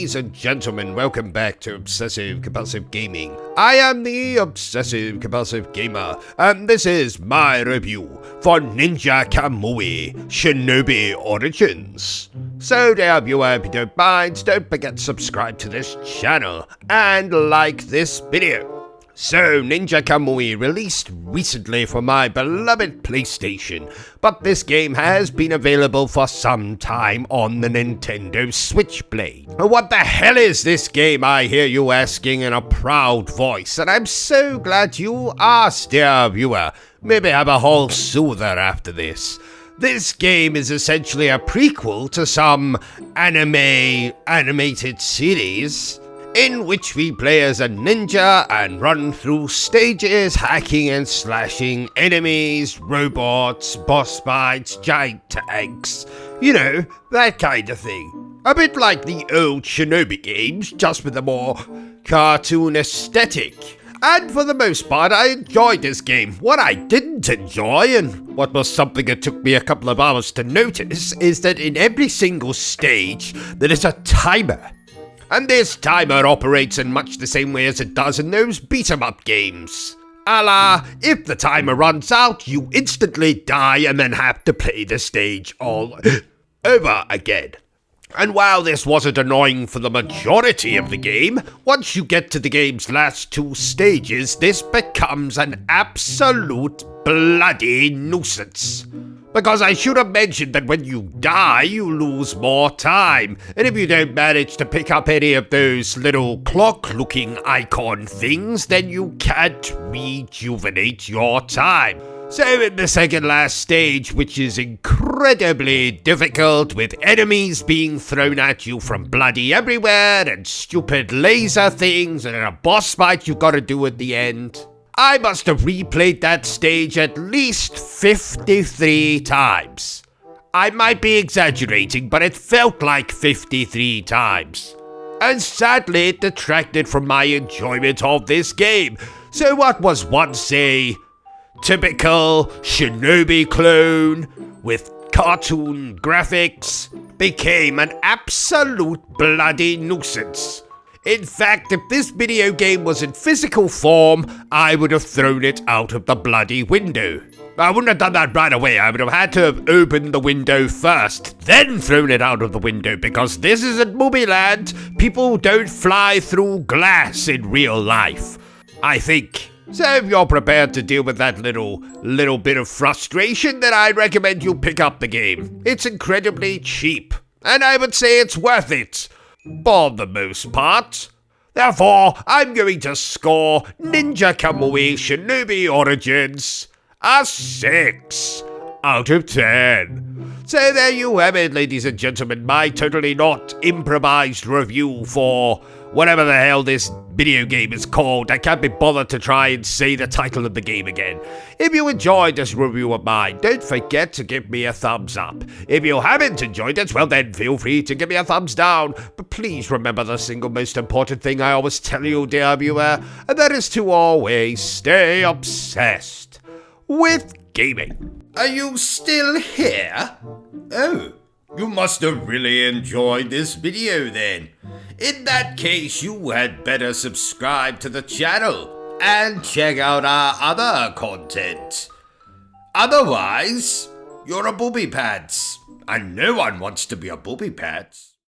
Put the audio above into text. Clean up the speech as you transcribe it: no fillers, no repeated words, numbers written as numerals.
Ladies and gentlemen, welcome back to Obsessive Compulsive Gaming. I am the Obsessive Compulsive Gamer, and this is my review for Ninja Kamui Shinobi Origins. So dear viewer, if you don't mind, don't forget to subscribe to this channel and like this video. So, Ninja Kamui released recently for my beloved PlayStation, but this game has been available for some time on the Nintendo Switchblade. What the hell is this game, I hear you asking in a proud voice, and I'm so glad you asked, dear viewer. Maybe have a whole soother after this. This game is essentially a prequel to some animated series, in which we play as a ninja and run through stages, hacking and slashing enemies, robots, boss fights, giant tanks, you know, that kind of thing. A bit like the old Shinobi games, just with a more cartoon aesthetic. And for the most part, I enjoyed this game. What I didn't enjoy, and what was something that took me a couple of hours to notice, is that in every single stage, there is a timer. And this timer operates in much the same way as it does in those beat-em-up games. A la, if the timer runs out, you instantly die and then have to play the stage all over again. And while this wasn't annoying for the majority of the game, once you get to the game's last two stages, this becomes an absolute bloody nuisance. Because I should have mentioned that when you die, you lose more time. And if you don't manage to pick up any of those little clock-looking icon things, then you can't rejuvenate your time. So in the second last stage, which is incredibly difficult with enemies being thrown at you from bloody everywhere and stupid laser things and a boss fight you gotta do at the end, I must have replayed that stage at least 53 times. I might be exaggerating, but it felt like 53 times. And sadly, it detracted from my enjoyment of this game. So what was once a typical Shinobi clone with cartoon graphics became an absolute bloody nuisance. In fact, if this video game was in physical form, I would have thrown it out of the bloody window. I wouldn't have done that right away. I would have had to have opened the window first, then thrown it out of the window, because this isn't movie land. People don't fly through glass in real life, I think. So if you're prepared to deal with that little bit of frustration, then I recommend you pick up the game. It's incredibly cheap, and I would say it's worth it. For the most part. Therefore, I'm going to score Ninja Kamui Shinobi Origins a 6 out of 10. So there you have it, ladies and gentlemen, my totally not improvised review for whatever the hell this video game is called. I can't be bothered to try and say the title of the game again. If you enjoyed this review of mine, don't forget to give me a thumbs up. If you haven't enjoyed it, well then feel free to give me a thumbs down. But please remember the single most important thing I always tell you, dear viewer, and that is to always stay obsessed with gaming. Are you still here? Oh, you must have really enjoyed this video then. In that case, you had better subscribe to the channel and check out our other content. Otherwise, you're a booby pants, and no one wants to be a booby pants.